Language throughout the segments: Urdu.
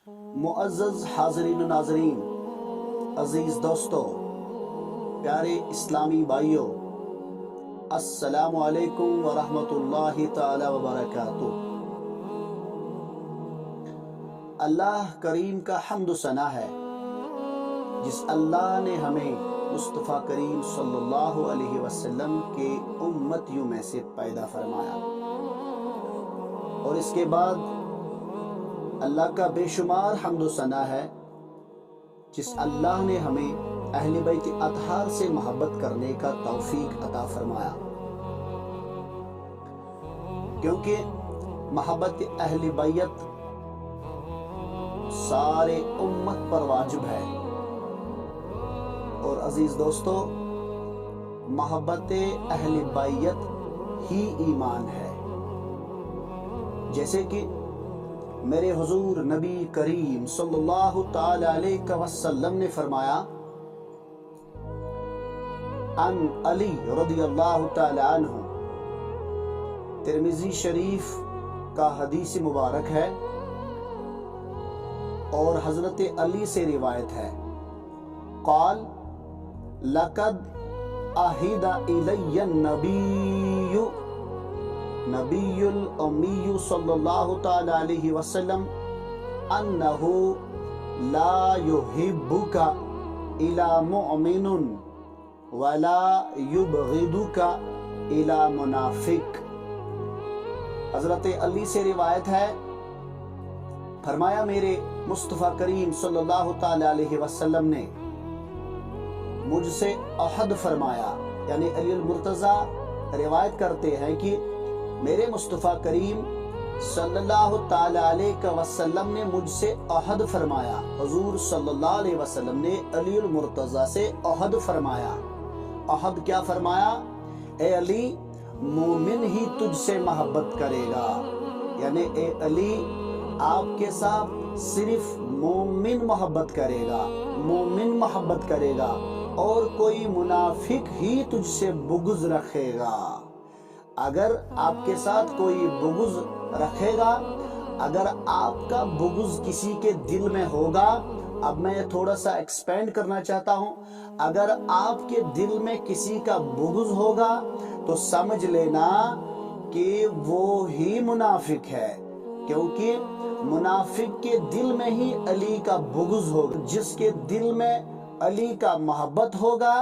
معزز حاضرین و ناظرین، عزیز دوستو، پیارے اسلامی بھائیوں، السلام علیکم ورحمۃ اللہ تعالی وبرکاتہ۔ اللہ کریم کا حمد و ثنا ہے جس اللہ نے ہمیں مصطفیٰ کریم صلی اللہ علیہ وسلم کے امتیوں میں سے پیدا فرمایا، اور اس کے بعد اللہ کا بے شمار حمد و ثنا ہے جس اللہ نے ہمیں اہل بیت اطہار سے محبت کرنے کا توفیق عطا فرمایا، کیونکہ محبت اہل بیت سارے امت پر واجب ہے۔ اور عزیز دوستو، محبت اہل بیت ہی ایمان ہے، جیسے کہ میرے حضور نبی کریم صلی اللہ تعالی علیہ وسلم نے فرمایا، عن علی رضی اللہ تعالی عنہ، ترمذی شریف کا حدیث مبارک ہے اور حضرت علی سے روایت ہے، قال لقد عہد الی النبی نبی الامی صلی اللہ تعالی علیہ وسلم انہو لا یحبک الا مؤمن ولا یبغضک الا منافق۔ حضرت علی سے روایت ہے، فرمایا میرے مصطفیٰ کریم صلی اللہ تعالی علیہ وسلم نے مجھ سے عہد فرمایا، یعنی علی المرتضی روایت کرتے ہیں کہ میرے مصطفیٰ کریم صلی اللہ تعالی علیہ وسلم نے مجھ سے عہد فرمایا، حضور صلی اللہ علیہ وسلم نے علی المرتضی سے عہد فرمایا۔ عہد کیا فرمایا؟ اے علی، مومن ہی تجھ سے محبت کرے گا، یعنی اے علی، آپ کے ساتھ صرف مومن محبت کرے گا، مومن محبت کرے گا، اور کوئی منافق ہی تجھ سے بغض رکھے گا۔ اگر آپ کے ساتھ کوئی بغض رکھے گا، اگر آپ کا بغض کسی کے دل میں ہوگا، اب میں تھوڑا سا ایکسپینڈ کرنا چاہتا ہوں، اگر آپ کے دل میں کسی کا بغض ہوگا تو سمجھ لینا کہ وہ ہی منافق ہے، کیونکہ منافق کے دل میں ہی علی کا بغض ہوگا۔ جس کے دل میں علی کا محبت ہوگا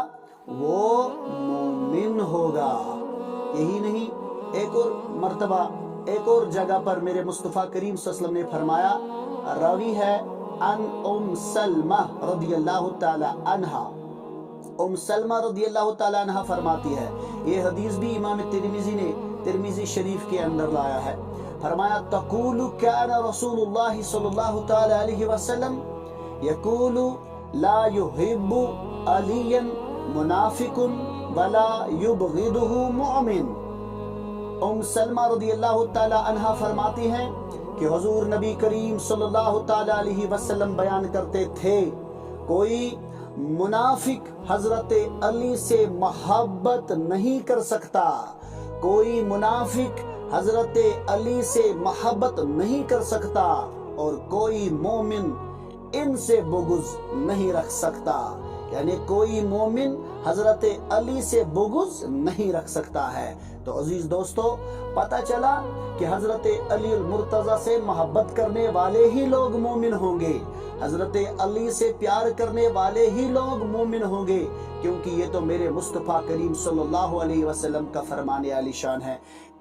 وہ مومن ہوگا۔ یہی نہیں، ایک اور مرتبہ ایک اور جگہ پر میرے مصطفیٰ کریم صلی اللہ علیہ وسلم نے فرمایا، راوی ہے عن ام سلمہ رضی اللہ تعالی عنہ، ام سلمہ رضی اللہ تعالی عنہ فرماتی ہے، یہ حدیث بھی امام ترمذی نے ترمذی شریف کے اندر لایا ہے، فرمایا تقول کان رسول اللہ صلی اللہ تعالی علیہ وسلم یقول لا یحب علیا منافق ولا یبغضہ مؤمن۔ ام سلمہ رضی اللہ تعالی عنہ فرماتی ہیں کہ حضور نبی کریم صلی اللہ تعالی علیہ وسلم بیان کرتے تھے، کوئی منافق حضرت علی سے محبت نہیں کر سکتا، کوئی منافق حضرت علی سے محبت نہیں کر سکتا، اور کوئی مومن ان سے بغض نہیں رکھ سکتا، یعنی کوئی مومن حضرت علی سے بغض نہیں رکھ سکتا ہے۔ تو عزیز دوستو، پتہ چلا کہ حضرت علی المرتضی سے محبت کرنے والے ہی لوگ مومن ہوں گے، حضرت علی سے پیار کرنے والے ہی لوگ مومن ہوں گے، کیونکہ یہ تو میرے مصطفیٰ کریم صلی اللہ علیہ وسلم کا فرمان عالی شان ہے۔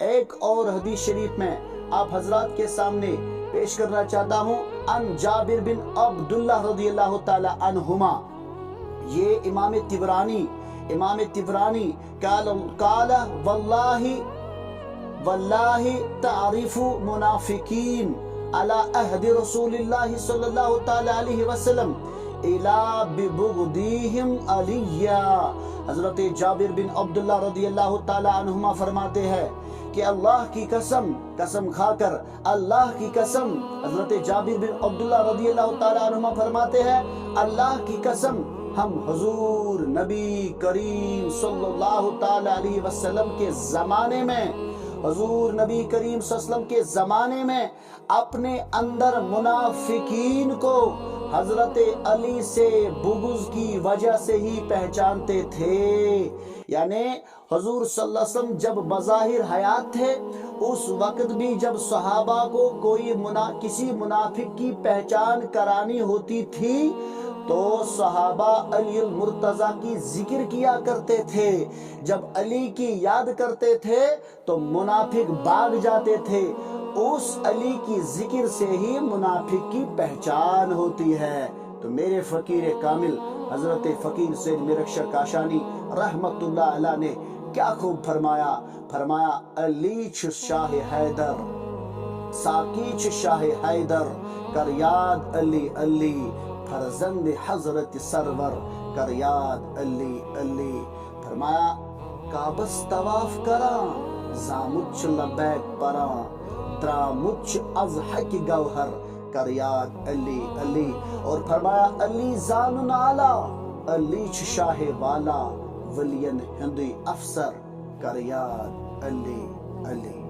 ایک اور حدیث شریف میں آپ حضرات کے سامنے پیش کرنا چاہتا ہوں، عن جابر بن عبداللہ رضی اللہ تعالی عنہما، یہ امام تبرانی قال واللہ تعریف منافقین علی عہد رسول اللہ صلی اللہ تعالی علیہ وسلم الا ببغضہم علیہ۔ حضرت جابر بن عبداللہ رضی اللہ تعالی عنہما فرماتے ہیں کہ اللہ کی قسم کھا کر، اللہ کی قسم، حضرت جابر بن عبداللہ رضی اللہ تعالی عنہما فرماتے ہیں، اللہ کی قسم، ہم حضور نبی کریم صلی اللہ تعالی علیہ وسلم کے زمانے میں حضور نبی کریم صلی اللہ علیہ وسلم کے زمانے میں اپنے اندر منافقین کو حضرت علی سے بغض کی وجہ سے ہی پہچانتے تھے. یعنی حضور صلی اللہ علیہ وسلم جب بظاہر حیات تھے اس وقت بھی جب صحابہ کو کوئی کسی منافق کی پہچان کرانی ہوتی تھی تو صحابہ علی المرتضیٰ کی ذکر کیا کرتے تھے. جب علی کی یاد کرتے تھے تو منافق بھاگ جاتے تھے. اس علی کی ذکر سے ہی منافق کی پہچان ہوتی ہے. تو میرے فقیر کامل حضرت فقیر سید میرکشاہ کاشانی رحمت اللہ علیہ نے کیا خوب فرمایا علی چھ شاہ حیدر ساکی چھ شاہ حیدر کر یاد علی علی فرزند حضرت سرور کر یاد علی علی. فرمایا کعبس طواف کراں زامچ لبیک پراں درامچ از حق گوہر کر یاد علی علی. اور فرمایا علی زان عالی علی چھ شاہ والا ولین ہندی افسر کر یاد علی علی.